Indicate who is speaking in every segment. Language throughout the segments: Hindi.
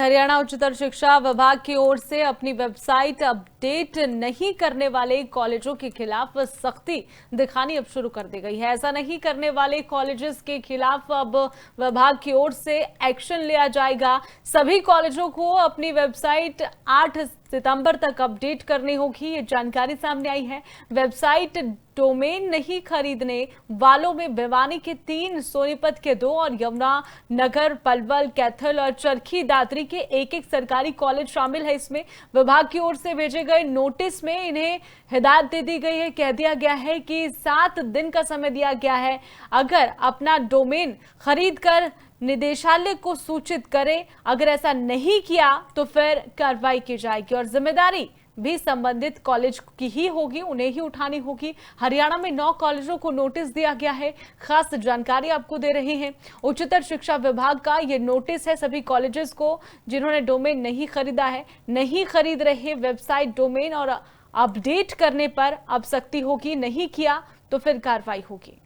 Speaker 1: हरियाणा उच्चतर शिक्षा विभाग की ओर से अपनी वेबसाइट अपडेट नहीं करने वाले कॉलेजों के खिलाफ सख्ती दिखानी अब शुरू कर दी गई है। ऐसा नहीं करने वाले कॉलेजेस के खिलाफ अब विभाग की ओर से एक्शन लिया जाएगा। सभी कॉलेजों को अपनी वेबसाइट 8 सितंबर तक अपडेट करनी होगी, ये जानकारी सामने आई है। वेबसाइट डोमेन नहीं खरीदने वालों में भिवानी के 3, सोनीपत के 2 और यमुना नगर, पलवल, कैथल और चरखी दादरी के एक सरकारी कॉलेज शामिल है। इसमें विभाग की ओर से भेजे गए नोटिस में इन्हें हिदायत दे दी गई है। कह दिया गया है कि 7 दिन का समय दिया गया है। अगर अपना डोमेन खरीद कर निदेशालय को सूचित करें, अगर ऐसा नहीं किया तो फिर कार्रवाई की जाएगी और जिम्मेदारी भी संबंधित कॉलेज की ही होगी, उन्हें ही उठानी होगी। हरियाणा में 9 कॉलेजों को नोटिस दिया गया है। खास जानकारी आपको दे रहे हैं, उच्चतर शिक्षा विभाग का ये नोटिस है सभी कॉलेजेस को जिन्होंने डोमेन नहीं खरीदा है, नहीं खरीद रहे वेबसाइट डोमेन, और अपडेट करने पर अब सख्ती होगी। नहीं किया तो फिर कार्रवाई होगी।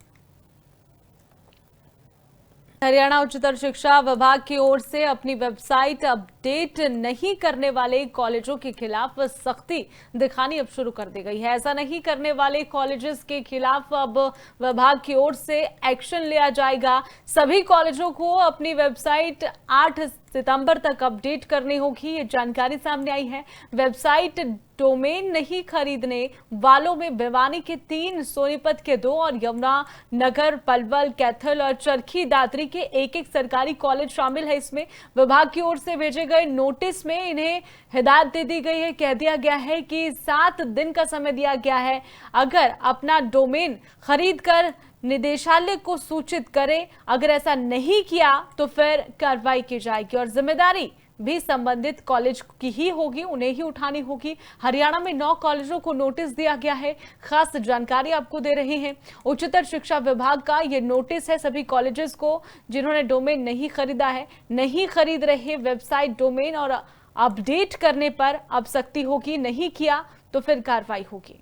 Speaker 1: हरियाणा उच्चतर शिक्षा विभाग की ओर से अपनी वेबसाइट अपडेट नहीं करने वाले कॉलेजों के खिलाफ सख्ती दिखानी अब शुरू कर दी गई है। ऐसा नहीं करने वाले कॉलेजेस के खिलाफ अब विभाग की ओर से एक्शन लिया जाएगा। सभी कॉलेजों को अपनी वेबसाइट 8 सितंबर तक अपडेट करनी होगी, ये जानकारी सामने आई है। वेबसाइट डोमेन नहीं खरीदने वालों में भिवानी के 3, सोनीपत के 2 और यमुना नगर, पलवल, कैथल और चरखी दादरी के एक सरकारी कॉलेज शामिल है। इसमें विभाग की ओर से भेजे गए नोटिस में इन्हें हिदायत दे दी गई है। कह दिया गया है कि 7 दिन का समय दिया गया है। अगर अपना डोमेन खरीद कर निदेशालय को सूचित करें, अगर ऐसा नहीं किया तो फिर कार्रवाई की जाएगी और जिम्मेदारी भी संबंधित कॉलेज की ही होगी, उन्हें ही उठानी होगी। हरियाणा में 9 कॉलेजों को नोटिस दिया गया है। खास जानकारी आपको दे रहे हैं, उच्चतर शिक्षा विभाग का ये नोटिस है सभी कॉलेजेस को जिन्होंने डोमेन नहीं खरीदा है, नहीं खरीद रहे वेबसाइट डोमेन, और अपडेट करने पर अब सख्ती होगी। नहीं किया तो फिर कार्रवाई होगी।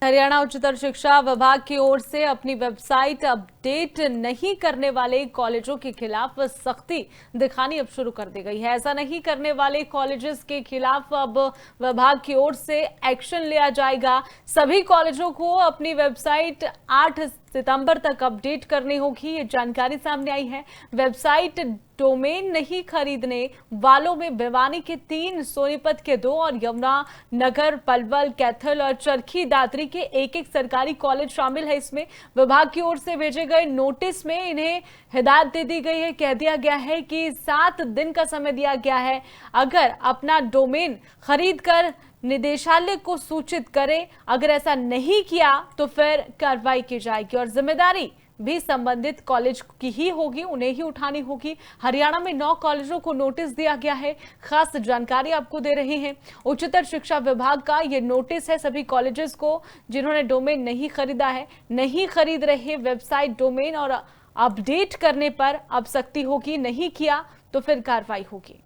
Speaker 1: हरियाणा उच्चतर शिक्षा विभाग की ओर से अपनी वेबसाइट अपडेट नहीं करने वाले कॉलेजों के खिलाफ सख्ती दिखानी अब शुरू कर दी गई है। ऐसा नहीं करने वाले कॉलेजेस के खिलाफ अब विभाग की ओर से एक्शन लिया जाएगा। सभी कॉलेजों को अपनी वेबसाइट 8 सितंबर तक अपडेट करनी होगी, ये जानकारी सामने आई है। वेबसाइट डोमेन नहीं खरीदने वालों में भिवानी के 3, सोनीपत के 2 और यमुना नगर, पलवल, कैथल और चरखी दादरी के एक सरकारी कॉलेज शामिल है। इसमें विभाग की ओर से भेजे गए नोटिस में इन्हें हिदायत दे दी गई है। कह दिया गया है कि 7 दिन का समय दिया गया है। अगर अपना डोमेन खरीद कर निदेशालय को सूचित करें, अगर ऐसा नहीं किया तो फिर कार्रवाई की जाएगी और जिम्मेदारी भी संबंधित कॉलेज की ही होगी, उन्हें ही उठानी होगी। हरियाणा में 9 कॉलेजों को नोटिस दिया गया है। खास जानकारी आपको दे रहे हैं, उच्चतर शिक्षा विभाग का ये नोटिस है सभी कॉलेजेस को जिन्होंने डोमेन नहीं खरीदा है, नहीं खरीद रहे वेबसाइट डोमेन, और अपडेट करने पर अब सख्ती होगी। नहीं किया तो फिर कार्रवाई होगी।